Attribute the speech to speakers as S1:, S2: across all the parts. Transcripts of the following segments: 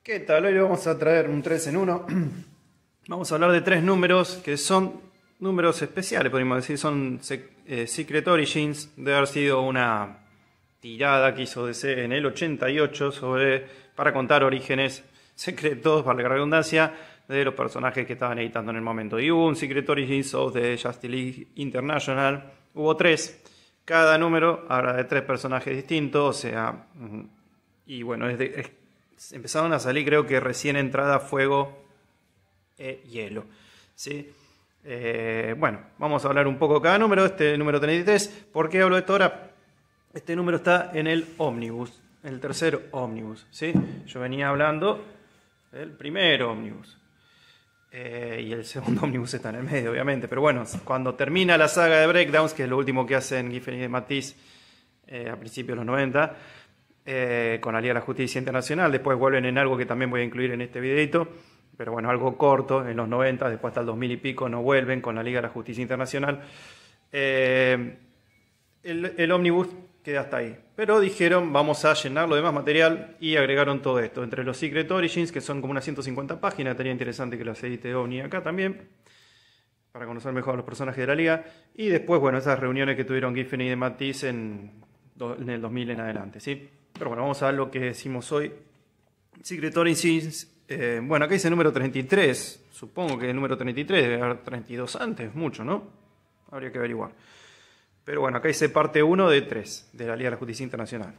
S1: ¿Qué tal? Hoy vamos a traer un 3 en 1. Vamos a hablar de 3 números que son números especiales, podríamos decir. Son Secret Origins, de haber sido una tirada que hizo DC en el 88 para contar orígenes secretos, para la redundancia, de los personajes que estaban editando en el momento. Y hubo un Secret Origins of the Justice League International. Hubo 3. Cada número habla de 3 personajes distintos, o sea... Y bueno, empezaron a salir, creo que recién entrada Fuego e Hielo, ¿sí? Bueno, vamos a hablar un poco de cada número. Este número 33, ¿por qué hablo de esto ahora? Este número está en el Omnibus, el tercer Omnibus, ¿sí? Yo venía hablando del primer Omnibus. Y el segundo Omnibus está en el medio, obviamente. Pero bueno, cuando termina la saga de Breakdowns, que es lo último que hacen Giffen y Matisse a principios de los 90... con la Liga de la Justicia Internacional, después vuelven en algo que también voy a incluir en este videito, pero bueno, algo corto, en los 90, después hasta el 2000 y pico no vuelven con la Liga de la Justicia Internacional. El Omnibus queda hasta ahí, pero dijeron vamos a llenarlo de más material y agregaron todo esto, entre los Secret Origins, que son como unas 150 páginas, estaría interesante que las edite Omni acá también, para conocer mejor a los personajes de la Liga, y después, bueno, esas reuniones que tuvieron Giffen y Matisse en el 2000 en adelante, ¿sí? Pero bueno, vamos a ver lo que decimos hoy. Secret Origins, bueno, acá dice número 33. Supongo que el número 33 debe haber 32 antes, mucho, ¿no? Habría que averiguar. Pero bueno, acá dice parte 1 de 3, de la Liga de la Justicia Internacional.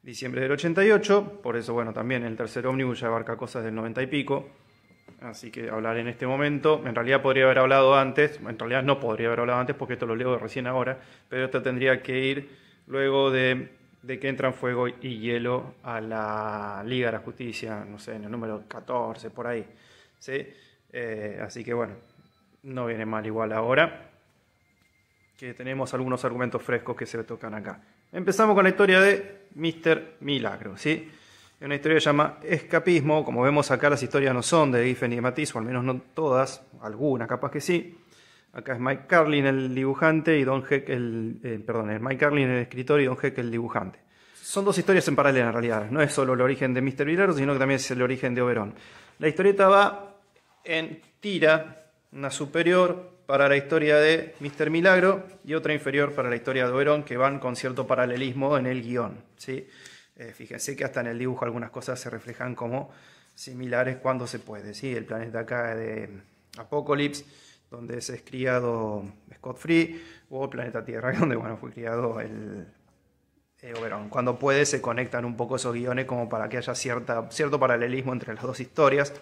S1: Diciembre del 88, por eso, bueno, también el tercer ómnibus ya abarca cosas del 90 y pico. Así que hablar en este momento. En realidad podría haber hablado antes, en realidad no podría haber hablado antes porque esto lo leo recién ahora, pero esto tendría que ir luego de que entran Fuego y Hielo a la Liga de la Justicia, no sé, en el número 14, por ahí, ¿sí? Así que bueno, no viene mal igual ahora, que tenemos algunos argumentos frescos que se tocan acá. Empezamos con la historia de Mr. Milagro, ¿sí? Es una historia que se llama Escapismo. Como vemos acá, las historias no son de Giffen y de Matisse, o al menos no todas, algunas capaz que sí. Acá es Mike Carlin el dibujante y Don Heck es Mike Carlin el escritor y Don Heck el dibujante. Son dos historias en paralelo en realidad. No es solo el origen de Mr. Milagro, sino que también es el origen de Oberon. La historieta va en tira, una superior para la historia de Mr. Milagro y otra inferior para la historia de Oberon, que van con cierto paralelismo en el guión, ¿sí? Fíjense que hasta en el dibujo algunas cosas se reflejan como similares cuando se puede, ¿sí? El planeta acá de Apocalypse, donde es criado Scott Free, o el planeta Tierra, donde bueno, fue criado el Oberon. Cuando puede se conectan un poco esos guiones como para que haya cierto paralelismo entre las dos historias.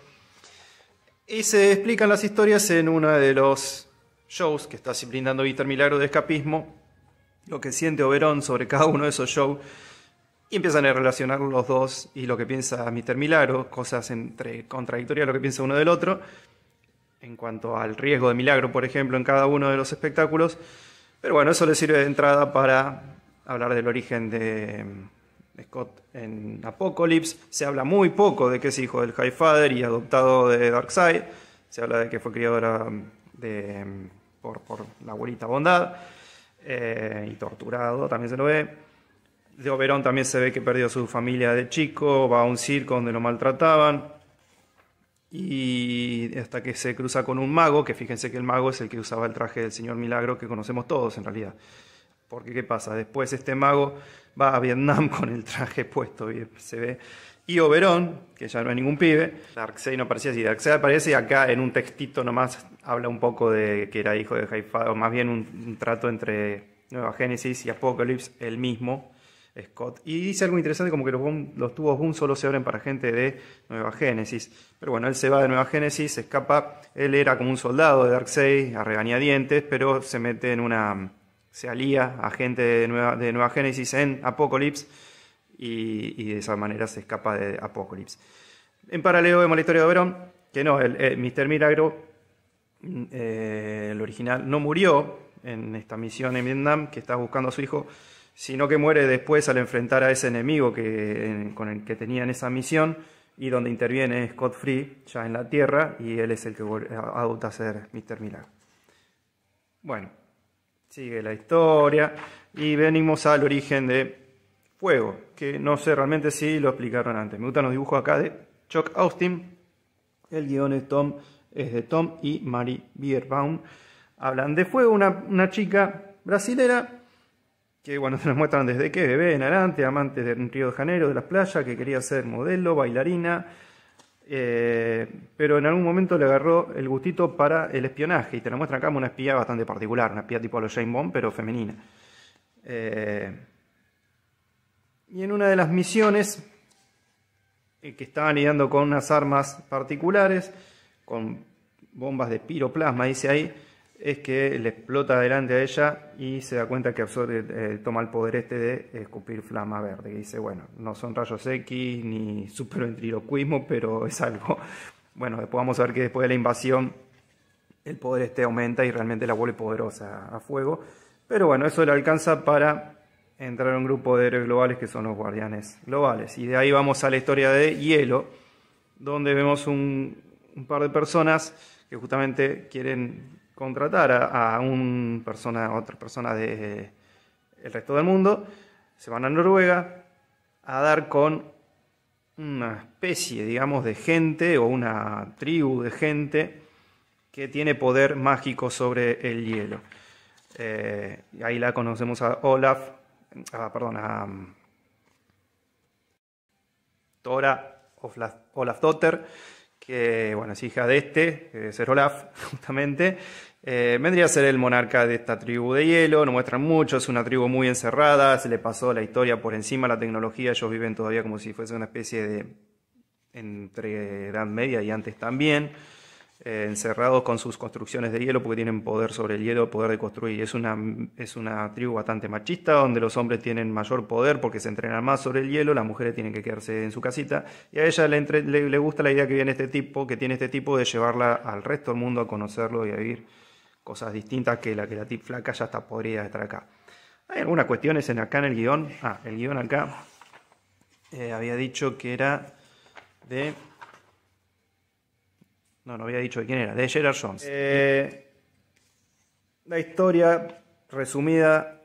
S1: Y se explican las historias en uno de los shows que está brindando Mr. Milagro de escapismo, lo que siente Oberon sobre cada uno de esos shows, y empiezan a relacionar los dos y lo que piensa Mr. Milagro, cosas contradictorias a lo que piensa uno del otro, en cuanto al riesgo de milagro, por ejemplo, en cada uno de los espectáculos. Pero bueno, eso le sirve de entrada para hablar del origen de Scott en Apocalypse. Se habla muy poco de que es hijo del Highfather y adoptado de Darkseid. Se habla de que fue criado por la abuelita Bondad y torturado, también se lo ve. De Oberon también se ve que perdió a su familia de chico, va a un circo donde lo maltrataban. Y hasta que se cruza con un mago, que fíjense que el mago es el que usaba el traje del señor Milagro, que conocemos todos en realidad. Porque ¿qué pasa? Después este mago va a Vietnam con el traje puesto, se ve. Y Oberon, que ya no es ningún pibe, Darkseid no aparecía así. Darkseid aparece y acá en un textito nomás habla un poco de que era hijo de Highfather, o más bien un trato entre Nueva Génesis y Apocalypse, el mismo Scott. Y dice algo interesante como que los tubos Boom solo se abren para gente de Nueva Génesis. Pero bueno, él se va de Nueva Génesis, se escapa. Él era como un soldado de Darkseid, a regañadientes, pero se mete se alía a gente de Nueva Génesis en Apocalypse y de esa manera se escapa de Apocalypse. En paralelo vemos la historia de Oberon, que no, el Mr. Milagro, el original, no murió en esta misión en Vietnam, que está buscando a su hijo, sino que muere después al enfrentar a ese enemigo con el que tenía en esa misión, y donde interviene Scott Free ya en la Tierra, y él es el que adopta a ser Mr. Milagro. Bueno, sigue la historia y venimos al origen de Fuego, que no sé realmente si lo explicaron antes. Me gustan los dibujos acá de Chuck Austin, el guión es de Tom y Mary Bierbaum. Hablan de Fuego, una chica brasilera que, bueno, se nos muestran desde que bebé en adelante, amante de Río de Janeiro, de las playas, que quería ser modelo, bailarina, pero en algún momento le agarró el gustito para el espionaje, y te lo muestran acá como una espía bastante particular, una espía tipo a los James Bond, pero femenina. Y en una de las misiones, que estaban lidiando con unas armas particulares, con bombas de piroplasma, dice ahí, es que le explota delante a ella y se da cuenta que toma el poder este de escupir flama verde. Que dice, bueno, no son rayos X ni superventriloquismo, pero es algo. Bueno, después vamos a ver que después de la invasión el poder este aumenta y realmente la vuelve poderosa a Fuego. Pero bueno, eso le alcanza para entrar a un grupo de héroes globales que son los Guardianes Globales. Y de ahí vamos a la historia de Hielo, donde vemos un par de personas que justamente quieren contratar a otra persona del resto del mundo. Se van a Noruega a dar con una especie, digamos, de gente o una tribu de gente que tiene poder mágico sobre el hielo. Ahí la conocemos a a Thora Olafsdóttir, que, bueno, es hija de que debe ser Olaf, justamente. Vendría a ser el monarca de esta tribu de hielo. Nos muestran mucho, es una tribu muy encerrada, se le pasó la historia por encima, la tecnología, ellos viven todavía como si fuese una especie de entre Edad Media y antes también, encerrados con sus construcciones de hielo porque tienen poder sobre el hielo, poder de construir. Es una tribu bastante machista, donde los hombres tienen mayor poder porque se entrenan más sobre el hielo, las mujeres tienen que quedarse en su casita, y a ella le gusta la idea que tiene este tipo de llevarla al resto del mundo a conocerlo y a vivir cosas distintas que la tip flaca ya está podrida de estar acá. Hay algunas cuestiones acá en el guión. El guión acá había dicho que era de... No había dicho de quién era, de Gerard Jones. La historia resumida,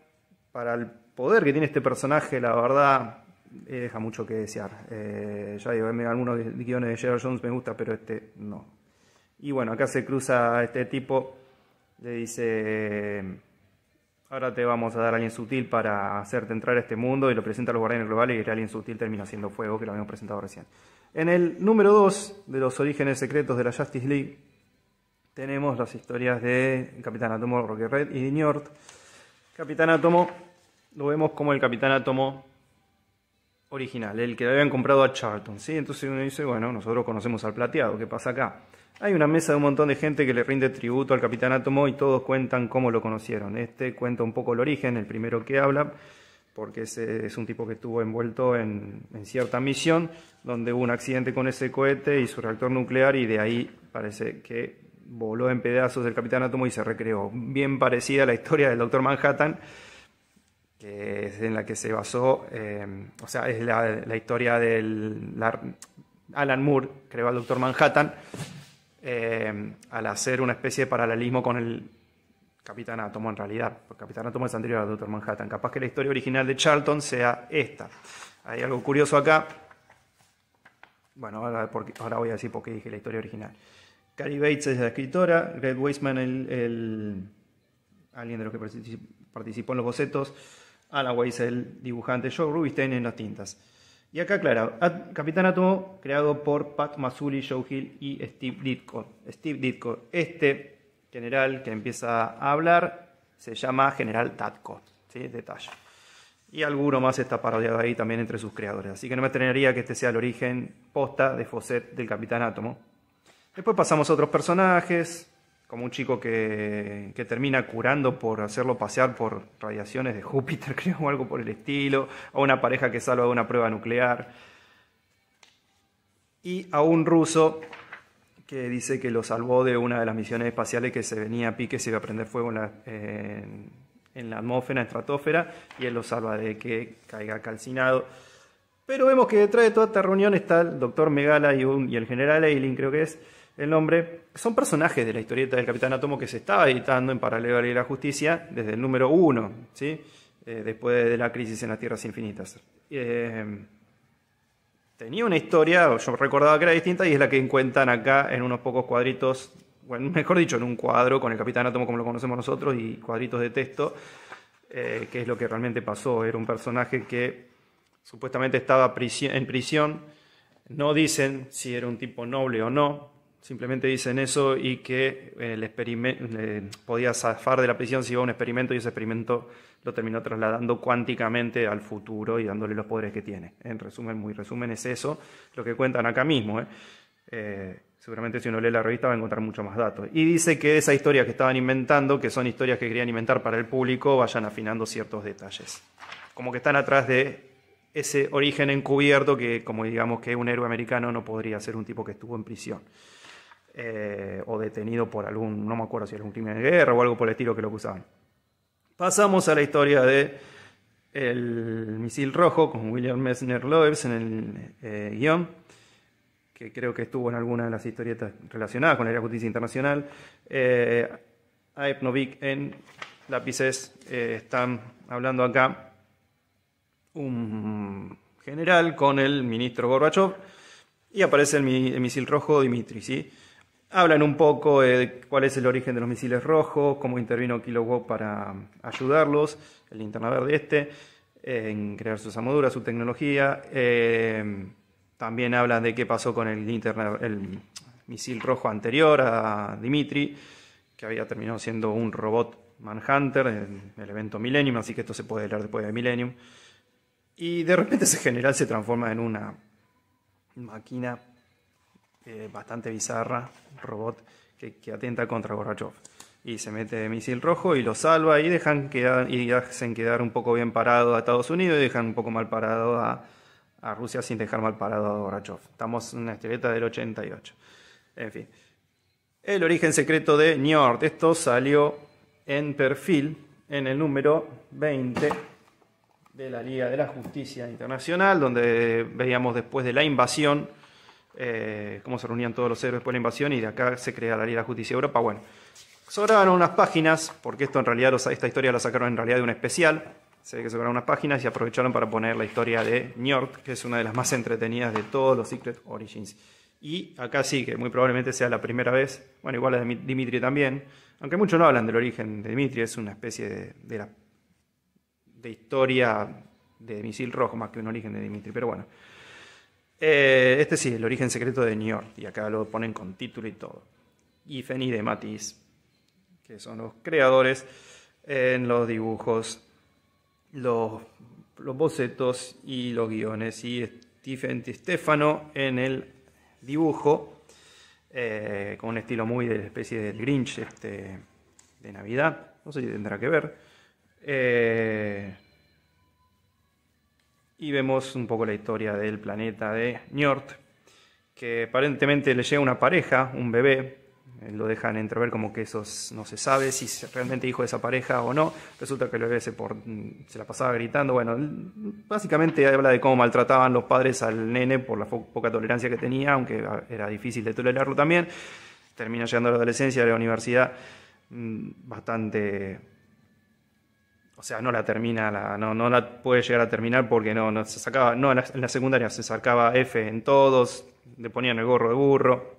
S1: para el poder que tiene este personaje, la verdad, deja mucho que desear. Ya digo, algunos guiones de Gerard Jones me gustan, pero este no. Y bueno, acá se cruza este tipo, le dice, ahora te vamos a dar a alguien sutil para hacerte entrar a este mundo, y lo presenta a los Guardianes Globales, y el alguien sutil termina siendo Fuego, que lo habíamos presentado recién. En el número 2 de los orígenes secretos de la Justice League tenemos las historias de Capitán Átomo, Rocket Red y Njord. Capitán Átomo lo vemos como el Capitán Átomo original, el que le habían comprado a Charlton, ¿sí? Entonces uno dice, bueno, nosotros conocemos al Plateado, ¿qué pasa acá? Hay una mesa de un montón de gente que le rinde tributo al Capitán Átomo y todos cuentan cómo lo conocieron. Este cuenta un poco el origen, el primero que habla, porque es un tipo que estuvo envuelto en cierta misión donde hubo un accidente con ese cohete y su reactor nuclear, y de ahí parece que voló en pedazos el Capitán Átomo y se recreó. Bien parecida a la historia del Doctor Manhattan, que es en la que se basó, o sea, es la historia Alan Moore creó al Doctor Manhattan al hacer una especie de paralelismo con el Capitán Átomo, en realidad, porque Capitán Átomo es anterior al Doctor Manhattan. Capaz que la historia original de Charlton sea esta. Hay algo curioso acá. Bueno, ahora voy a decir por qué dije la historia original. Cary Bates es la escritora, Greg Weisman alguien de los que participó en los bocetos, Alan Weiss el dibujante, Joe Rubinstein en las tintas. Y acá, claro, Capitán Átomo creado por Pat Mazzulli, Joe Hill y Steve Ditko. Steve Ditko, este general que empieza a hablar, se llama General Tatko, ¿sí? Detalle. Y alguno más está parodiado ahí también entre sus creadores. Así que no me extrañaría que este sea el origen posta de Fawcett del Capitán Átomo. Después pasamos a otros personajes, como un chico que termina curando por hacerlo pasear por radiaciones de Júpiter, creo, o algo por el estilo, a una pareja que salva de una prueba nuclear, y a un ruso que dice que lo salvó de una de las misiones espaciales que se venía a pique, se iba a prender fuego en en la atmósfera, en estratosfera, y él lo salva de que caiga calcinado. Pero vemos que detrás de toda esta reunión está el doctor Megala y el general Eiling, creo que es el nombre. Son personajes de la historieta del Capitán Átomo que se estaba editando en paralelo a la Liga de la Justicia desde el número 1, ¿sí? Después de la crisis en las Tierras Infinitas. Tenía una historia, yo recordaba que era distinta, y es la que encuentran acá en unos pocos cuadritos, bueno, mejor dicho, en un cuadro con el Capitán Átomo como lo conocemos nosotros y cuadritos de texto, que es lo que realmente pasó. Era un personaje que supuestamente estaba en prisión. No dicen si era un tipo noble o no, simplemente dicen eso, y que el podía zafar de la prisión si iba a un experimento, y ese experimento lo terminó trasladando cuánticamente al futuro y dándole los poderes que tiene. En resumen, muy resumen, es eso lo que cuentan acá mismo. Seguramente si uno lee la revista va a encontrar mucho más datos. Y dice que esa historia que estaban inventando, que son historias que querían inventar para el público, vayan afinando ciertos detalles. Como que están atrás de ese origen encubierto que, como digamos que un héroe americano no podría ser un tipo que estuvo en prisión. O detenido por algún, no me acuerdo si era un crimen de guerra o algo por el estilo que lo acusaban. Pasamos a la historia de el misil rojo con William Messner Loebs en el guión, que creo que estuvo en alguna de las historietas relacionadas con la Justicia Internacional. Aep Novik en lápices. Están hablando acá un general con el ministro Gorbachev y aparece el misil rojo Dmitri, ¿sí? Hablan un poco de cuál es el origen de los misiles rojos, cómo intervino Kilowog para ayudarlos, el Linterna Verde en crear sus armaduras, su tecnología. También hablan de qué pasó con el misil rojo anterior a Dmitri, que había terminado siendo un robot Manhunter en el evento Millennium, así que esto se puede leer después de Millennium. Y de repente ese general se transforma en una máquina bastante bizarra, robot que atenta contra Gorbachev. Y se mete misil rojo y lo salva, y hacen quedar un poco bien parado a Estados Unidos y dejan un poco mal parado a Rusia sin dejar mal parado a Gorbachev. Estamos en una historieta del 88. En fin. El origen secreto de Njord. Esto salió en Perfil en el número 20 de la Liga de la Justicia Internacional, donde veíamos después de la invasión cómo se reunían todos los héroes después de la invasión, y de acá se crea la Liga de la Justicia de Europa. Bueno, sobraban unas páginas, porque esto en realidad esta historia la sacaron en realidad de un especial. Se ve que sobraron unas páginas y aprovecharon para poner la historia de Njord, que es una de las más entretenidas de todos los Secret Origins. Y acá sí, que muy probablemente sea la primera vez, bueno, igual la de Dmitri también, aunque muchos no hablan del origen de Dmitri, es una especie de historia de misil rojo más que un origen de Dmitri, pero bueno. Este sí, el origen secreto de Njord, y acá lo ponen con título y todo. Y Feni de Matisse, que son los creadores en los dibujos, los bocetos y los guiones, y Stephen Di Stefano en el dibujo, con un estilo muy de la especie del Grinch de Navidad, no sé si tendrá que ver. Y vemos un poco la historia del planeta de Njord, que aparentemente le llega una pareja, un bebé. Lo dejan entrever como que eso no se sabe si es realmente hijo de esa pareja o no. Resulta que el bebé se la pasaba gritando. Bueno, básicamente habla de cómo maltrataban los padres al nene por la poca tolerancia que tenía, aunque era difícil de tolerarlo también. Termina llegando a la adolescencia, a la universidad, bastante... O sea, no la termina, no la puede llegar a terminar porque no se sacaba, no, en la secundaria se sacaba F en todos, le ponían el gorro de burro,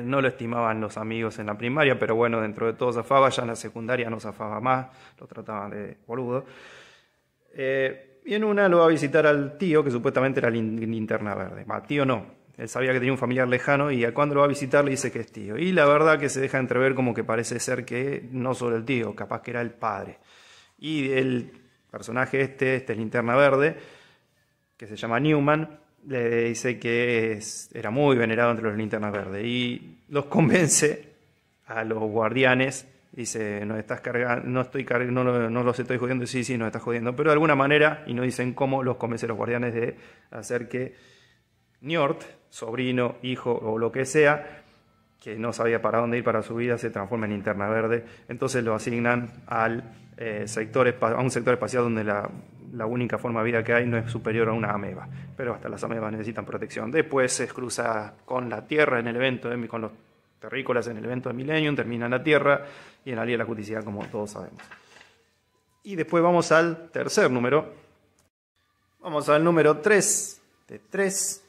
S1: no lo estimaban los amigos en la primaria, pero bueno, dentro de todo zafaba, ya en la secundaria no zafaba más, lo trataban de boludo. Y en una lo va a visitar al tío, que supuestamente era Linterna Verde. Tío no, él sabía que tenía un familiar lejano, y cuando lo va a visitar le dice que es tío. Y la verdad que se deja entrever como que parece ser que no solo el tío, capaz que era el padre. Y el personaje este Linterna Verde, que se llama Newman, le dice que era muy venerado entre los Linternas Verdes, y los convence a los guardianes. Dice, nos estás cargando, no los estoy jodiendo. Sí, nos estás jodiendo, pero de alguna manera, y no dicen cómo, los convence a los guardianes de hacer que Njord, sobrino, hijo o lo que sea, que no sabía para dónde ir para su vida, se transforma en linterna verde. Entonces lo asignan a un sector espacial donde la única forma de vida que hay no es superior a una ameba. Pero hasta las amebas necesitan protección. Después se cruza con la Tierra en el evento, con los terrícolas en el evento de Millennium, termina en la Tierra y en la Liga de la Justicia, como todos sabemos. Y después vamos al tercer número. Vamos al número 3 de 3.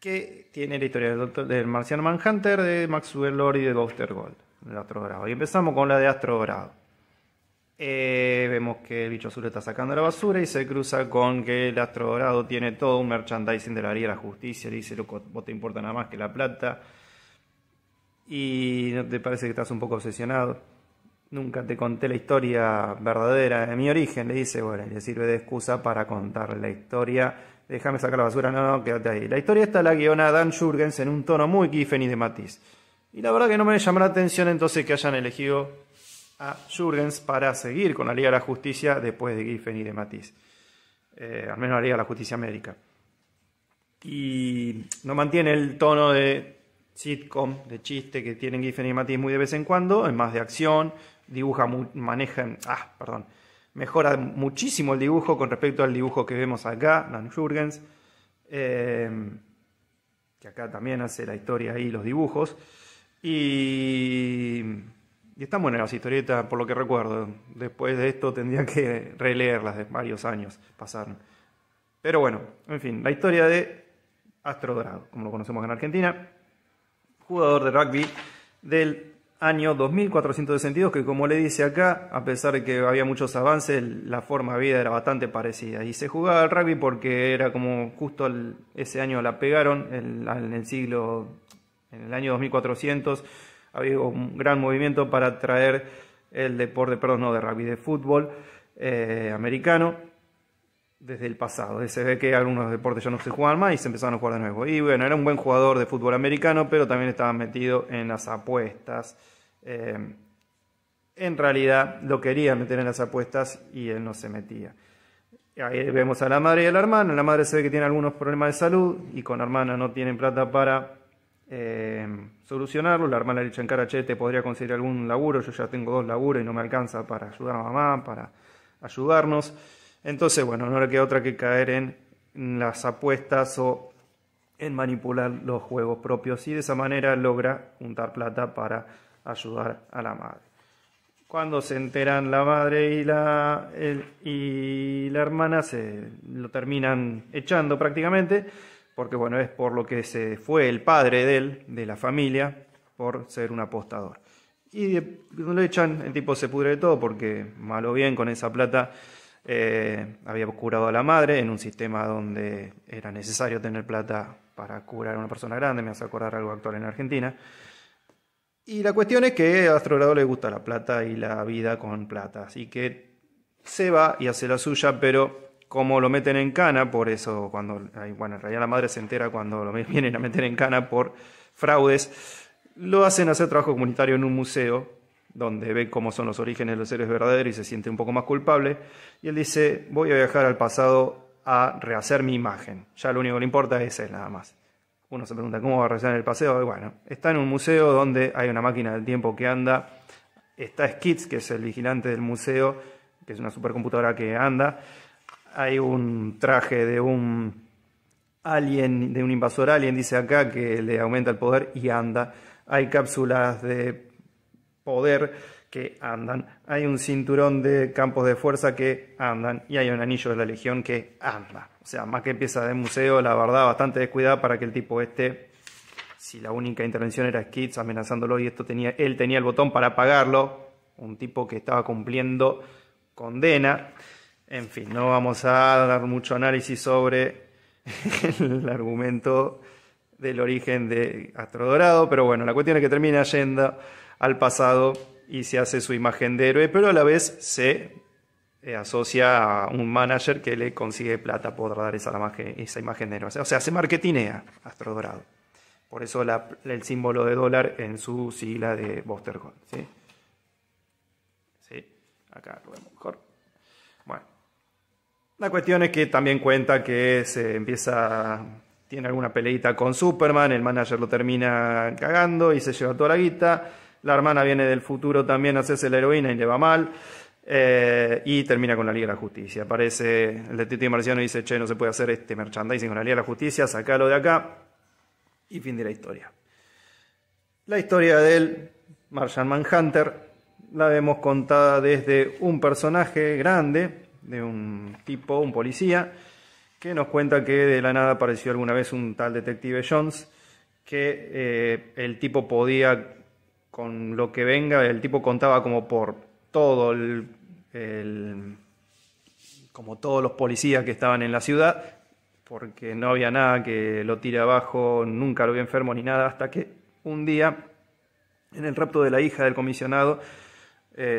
S1: Que tiene la historia del Marciano Manhunter, de Maxwell Lord y de Buster Gold, el Astrogrado. Y empezamos con la de Astrogrado. Vemos que el bicho azul está sacando la basura y se cruza con que el Astrogrado tiene todo un merchandising de la Liga de la Justicia. Le dice, loco, vos te importa nada más que la plata. Y ¿no te parece que estás un poco obsesionado? Nunca te conté la historia verdadera de mi origen. Le dice, bueno, le sirve de excusa para contar la historia. Déjame sacar la basura, no, quédate ahí. La historia está la guiona Dan Jurgens en un tono muy Giffen y de Matisse. Y la verdad que no me llamó la atención entonces que hayan elegido a Jurgens para seguir con la Liga de la Justicia después de Giffen y de Matisse. Al menos la Liga de la Justicia América. Y no mantiene el tono de sitcom, de chiste que tienen Giffen y Matisse muy de vez en cuando, es más de acción, mejora muchísimo el dibujo con respecto al dibujo que vemos acá, Dan Jurgens, que acá también hace la historia ahí, los dibujos, y están buenas las historietas, por lo que recuerdo. Después de esto tendría que releerlas, de varios años pasaron. Pero bueno, en fin, la historia de Astrogrado, como lo conocemos en Argentina, jugador de rugby del año 2462, que como le dice acá, a pesar de que había muchos avances, la forma de vida era bastante parecida. Y se jugaba al rugby porque era como justo ese año la pegaron, en el año 2400, había un gran movimiento para traer el deporte, no de rugby, de fútbol americano, desde el pasado. Se ve que algunos deportes ya no se jugaban más y se empezaron a jugar de nuevo. Y bueno, era un buen jugador de fútbol americano, pero también estaba metido en las apuestas. En realidad lo quería meter en las apuestas y él no se metía. Ahí vemos a la madre y a la hermana. La madre se ve que tiene algunos problemas de salud y con la hermana no tienen plata para solucionarlo. La hermana le echa en cara, che, te podría conseguir algún laburo, yo ya tengo 2 laburos y no me alcanza para ayudar a mamá, para ayudarnos. Entonces, bueno, no le queda otra que caer en las apuestas o en manipular los juegos propios y de esa manera logra juntar plata para ayudar a la madre. Cuando se enteran la madre y la hermana, se lo terminan echando prácticamente, porque bueno, es por lo que se fue el padre de la familia, por ser un apostador. Y cuando lo echan, el tipo se pudre de todo, porque mal o bien con esa plata había curado a la madre en un sistema donde era necesario tener plata para curar a una persona grande. Me hace acordar algo actual en Argentina. Y la cuestión es que a Astrogrado le gusta la plata y la vida con plata, así que se va y hace la suya, pero como lo meten en cana, por eso en realidad la madre se entera cuando lo vienen a meter en cana por fraudes, lo hacen hacer trabajo comunitario en un museo, donde ve cómo son los orígenes de los seres verdaderos y se siente un poco más culpable, y él dice, voy a viajar al pasado a rehacer mi imagen, ya lo único que le importa es él nada más. Uno se pregunta, ¿cómo va a rehacer el paseo? Y bueno, está en un museo donde hay una máquina del tiempo que anda, está Skids, que es el vigilante del museo, que es una supercomputadora que anda, hay un traje de un alien, de un invasor alien, dice acá, que le aumenta el poder y anda, hay cápsulas de poder que andan, hay un cinturón de campos de fuerza que andan y hay un anillo de la Legión que anda. O sea, más que pieza de museo, la verdad, bastante descuidada para que el tipo si la única intervención era Skids amenazándolo y él tenía el botón para apagarlo, un tipo que estaba cumpliendo condena. En fin, no vamos a dar mucho análisis sobre el argumento del origen de Astrogrado, pero bueno, la cuestión es que termina yendo al pasado y se hace su imagen de héroe, pero a la vez se asocia a un manager que le consigue plata por dar esa imagen de héroe. O sea, se marketinea Astrogrado. Por eso el símbolo de dólar en su sigla de Buster Gold. ¿Sí? ¿Sí? Acá lo vemos mejor. Bueno. La cuestión es que también cuenta que tiene alguna peleita con Superman, el manager lo termina cagando y se lleva toda la guita. La hermana viene del futuro también a hacerse la heroína y le va mal. Y termina con la Liga de la Justicia. Aparece el detective marciano y dice, che, no se puede hacer este merchandising con la Liga de la Justicia, sacalo de acá. Y fin de la historia. La historia del Martian Manhunter la vemos contada desde un personaje grande, de un tipo, un policía, que nos cuenta que de la nada apareció alguna vez un tal detective Jones, que el tipo podía, con lo que venga, el tipo contaba como por todo como todos los policías que estaban en la ciudad, porque no había nada que lo tire abajo, nunca lo vio enfermo ni nada, hasta que un día, en el rapto de la hija del comisionado,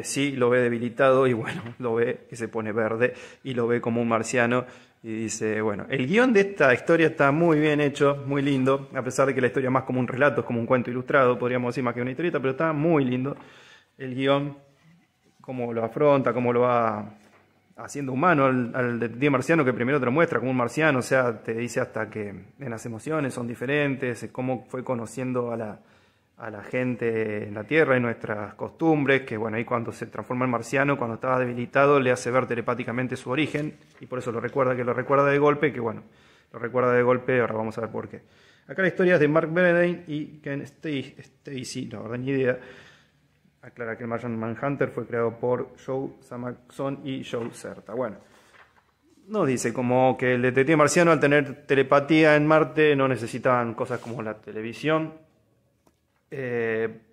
S1: sí lo ve debilitado y bueno, lo ve que se pone verde y lo ve como un marciano y dice, bueno, el guión de esta historia está muy bien hecho, muy lindo, a pesar de que la historia es más como un relato, es como un cuento ilustrado, podríamos decir más que una historieta, pero está muy lindo el guión, cómo lo afronta, cómo lo va haciendo humano al detective marciano, que primero te lo muestra como un marciano, o sea, te dice hasta que en las emociones son diferentes, cómo fue conociendo a la gente en la Tierra y nuestras costumbres, que bueno, ahí cuando se transforma en marciano, cuando estaba debilitado, le hace ver telepáticamente su origen, y por eso lo recuerda de golpe, que bueno, lo recuerda de golpe, ahora vamos a ver por qué. Acá la historia es de Mark Bernardine y Ken Stacy, la verdad ni idea. Aclara que el Martian Manhunter fue creado por Joe Samachson y Joe Certa. Bueno, nos dice como que el detective marciano, al tener telepatía en Marte, no necesitaban cosas como la televisión,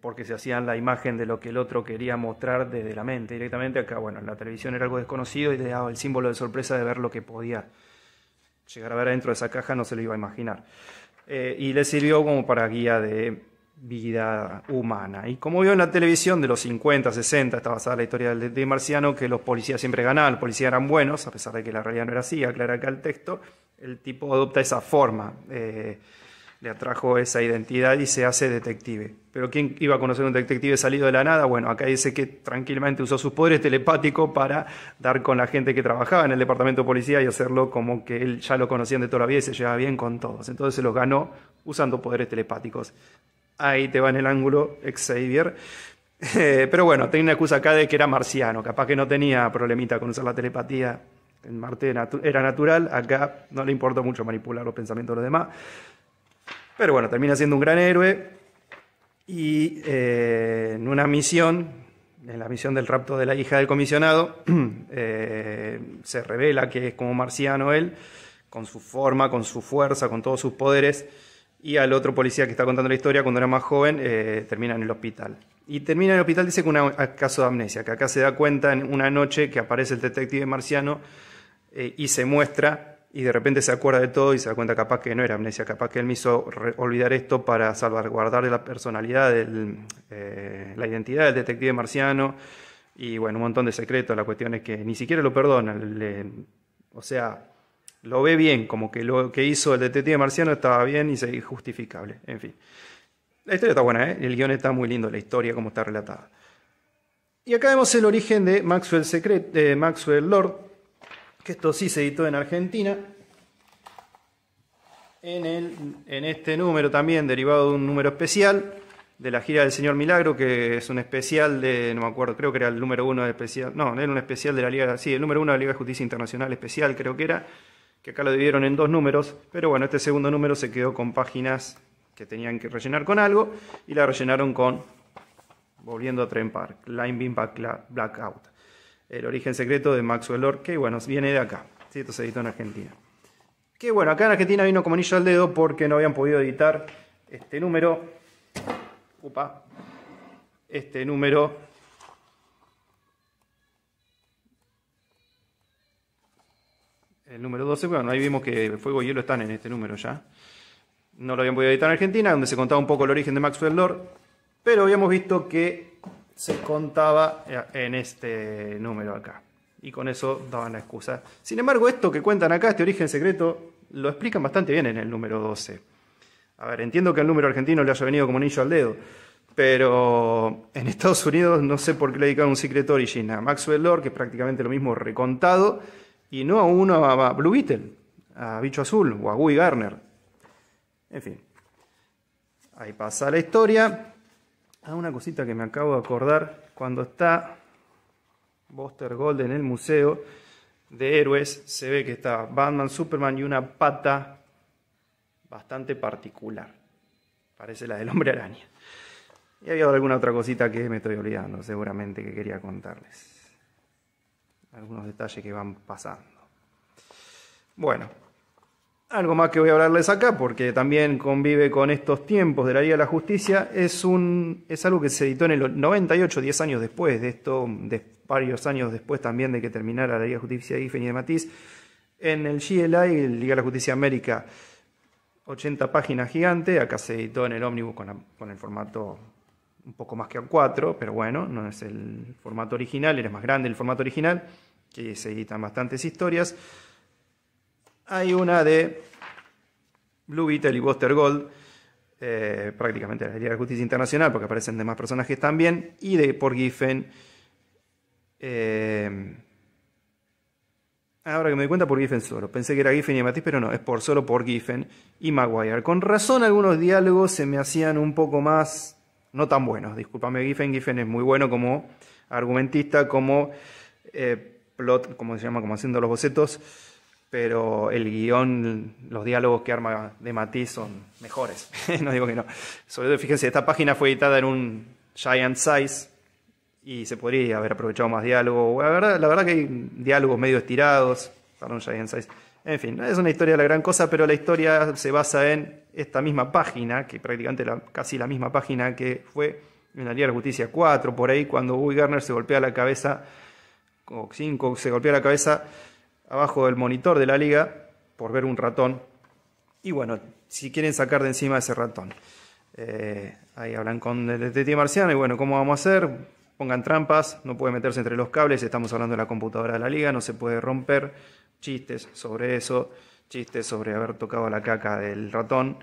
S1: porque se hacían la imagen de lo que el otro quería mostrar desde la mente directamente. Acá, bueno, la televisión era algo desconocido y le daba el símbolo de sorpresa de ver lo que podía llegar a ver adentro de esa caja, no se lo iba a imaginar. Y le sirvió como para guía de vida humana. Y como vio en la televisión de los 50, 60, está basada la historia del detective marciano, que los policías siempre ganaban, los policías eran buenos, a pesar de que la realidad no era así, aclara acá el texto, el tipo adopta esa forma, le atrajo esa identidad y se hace detective. Pero ¿quién iba a conocer un detective salido de la nada? Bueno, acá dice que tranquilamente usó sus poderes telepáticos para dar con la gente que trabajaba en el departamento de policía y hacerlo como que él ya lo conocían de toda la vida y se llevaba bien con todos. Entonces se los ganó usando poderes telepáticos. Ahí te va en el ángulo Xavier. Pero bueno, tenía una excusa acá de que era marciano. Capaz que no tenía problemita con usar la telepatía. En Marte era natural. Acá no le importó mucho manipular los pensamientos de los demás. Pero bueno, termina siendo un gran héroe. Y en una misión, en la misión del rapto de la hija del comisionado, se revela que es como marciano él, con su forma, con su fuerza, con todos sus poderes. Y al otro policía que está contando la historia, cuando era más joven, termina en el hospital. Y termina en el hospital, dice, con un caso de amnesia, que acá se da cuenta en una noche que aparece el detective marciano y se muestra, y de repente se acuerda de todo y se da cuenta capaz que no era amnesia, capaz que él me hizo olvidar esto para salvaguardar la personalidad, la identidad del detective marciano, y bueno, un montón de secretos. La cuestión es que ni siquiera lo perdona, o sea, lo ve bien, como que lo que hizo el detective marciano estaba bien y es justificable. En fin, la historia está buena, ¿eh? El guión está muy lindo, la historia como está relatada. Y acá vemos el origen de Maxwell Lord, que esto sí se editó en Argentina. En este número también, derivado de un número especial de la gira del Señor Milagro, que es un especial de, no me acuerdo, creo que era el número 1 de especial, no, era un especial de la Liga, sí, el número 1 de la Liga de Justicia Internacional especial, creo que era, que acá lo dividieron en 2 números, pero bueno, este segundo número se quedó con páginas que tenían que rellenar con algo, y la rellenaron con Volviendo a trepar, Climbing Blackout, el origen secreto de Maxwell Lord, que bueno, viene de acá, ¿sí? Esto se editó en Argentina. Que bueno, acá en Argentina vino como anillo al dedo porque no habían podido editar este número, el número 12, bueno, ahí vimos que Fuego y Hielo están en este número ya. No lo habían podido editar en Argentina, donde se contaba un poco el origen de Maxwell Lord, pero habíamos visto que se contaba en este número acá. Y con eso daban la excusa. Sin embargo, esto que cuentan acá, este origen secreto, lo explican bastante bien en el número 12. A ver, entiendo que el número argentino le haya venido como anillo al dedo, pero en Estados Unidos no sé por qué le dedicaron un Secret Origin a Maxwell Lord, que es prácticamente lo mismo recontado, y no a uno a Blue Beetle, a Bicho Azul o a Guy Garner. En fin, ahí pasa la historia. Una cosita que me acabo de acordar, cuando está Buster Gold en el museo de héroes, se ve que está Batman, Superman y una pata bastante particular. Parece la del Hombre Araña. Y había alguna otra cosita que me estoy olvidando, seguramente, que quería contarles. Algunos detalles que van pasando. Bueno, algo más que voy a hablarles acá, porque también convive con estos tiempos de la Liga de la Justicia, es algo que se editó en el 98, 10 años después de esto, varios años después también de que terminara la Liga de Justicia de Giffen y de Matisse, en el GLI, Liga de la Justicia América, 80 páginas gigante. Acá se editó en el ómnibus con el formato un poco más que A4, pero bueno, no es el formato original, era más grande el formato original, que se editan bastantes historias. Hay una de Blue Beetle y Buster Gold, prácticamente de la Liga de la Justicia Internacional, porque aparecen demás personajes también, y de por Giffen. Ahora que me doy cuenta, por Giffen solo. Pensé que era Giffen y Matisse, pero no, es solo por Giffen y Maguire. Con razón, algunos diálogos se me hacían un poco más, no tan buenos. Discúlpame, Giffen. Giffen es muy bueno como argumentista, como plot, como se llama, como haciendo los bocetos. Pero el guión, los diálogos que arma de Matisse son mejores. No digo que no. Sobre todo, fíjense, esta página fue editada en un giant size y se podría haber aprovechado más diálogo. La verdad que hay diálogos medio estirados para un giant size. En fin, no es una historia de la gran cosa, pero la historia se basa en esta misma página, que prácticamente casi la misma página que fue en la Liga de la Justicia 4, por ahí, cuando Guy Gardner se golpea la cabeza, o 5, se golpea la cabeza abajo del monitor de la liga por ver un ratón. Y bueno, si quieren sacar de encima ese ratón. Ahí hablan con el detective marciano y bueno, ¿cómo vamos a hacer? Pongan trampas, no puede meterse entre los cables, estamos hablando de la computadora de la liga, no se puede romper. Chistes sobre eso, chistes sobre haber tocado la caca del ratón.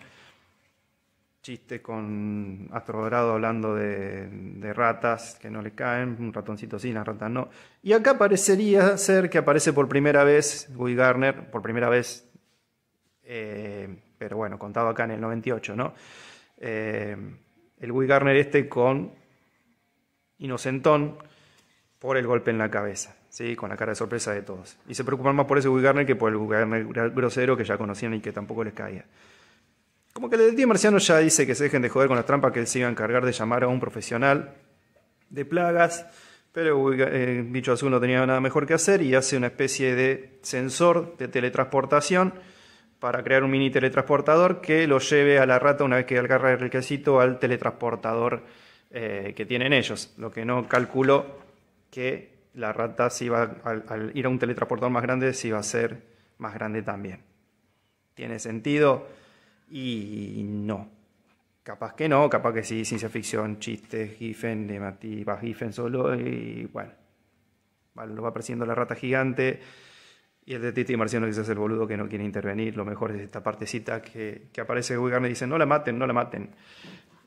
S1: Chistes con Astro Dorado hablando de ratas que no le caen, un ratoncito sí, las ratas no. Y acá parecería ser que aparece por primera vez Guy Gardner, por primera vez, pero bueno, contado acá en el 98, ¿no? El Guy Gardner con inocentón por el golpe en la cabeza, ¿sí? Con la cara de sorpresa de todos. Y se preocupan más por ese Guy Gardner que por el Guy Gardner grosero que ya conocían y que tampoco les caía. Como que el detective marciano ya dice que se dejen de joder con las trampas, que él se iba a encargar de llamar a un profesional de plagas, pero Bicho Azul no tenía nada mejor que hacer y hace una especie de sensor de teletransportación para crear un mini teletransportador que lo lleve a la rata una vez que agarra el quesito al teletransportador que tienen ellos. Lo que no calculó que la rata al ir a un teletransportador más grande se iba a ser más grande también. ¿Tiene sentido? Y no. Capaz que no, capaz que sí, ciencia ficción, chistes, Giffen, de Matisse, va Giffen solo y bueno. Lo va persiguiendo la rata gigante y el detective marciano que se hace el boludo que no quiere intervenir. Lo mejor es esta partecita que aparece Guy Gardner y dice no la maten, no la maten.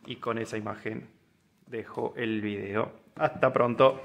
S1: Y con esa imagen dejo el video. Hasta pronto.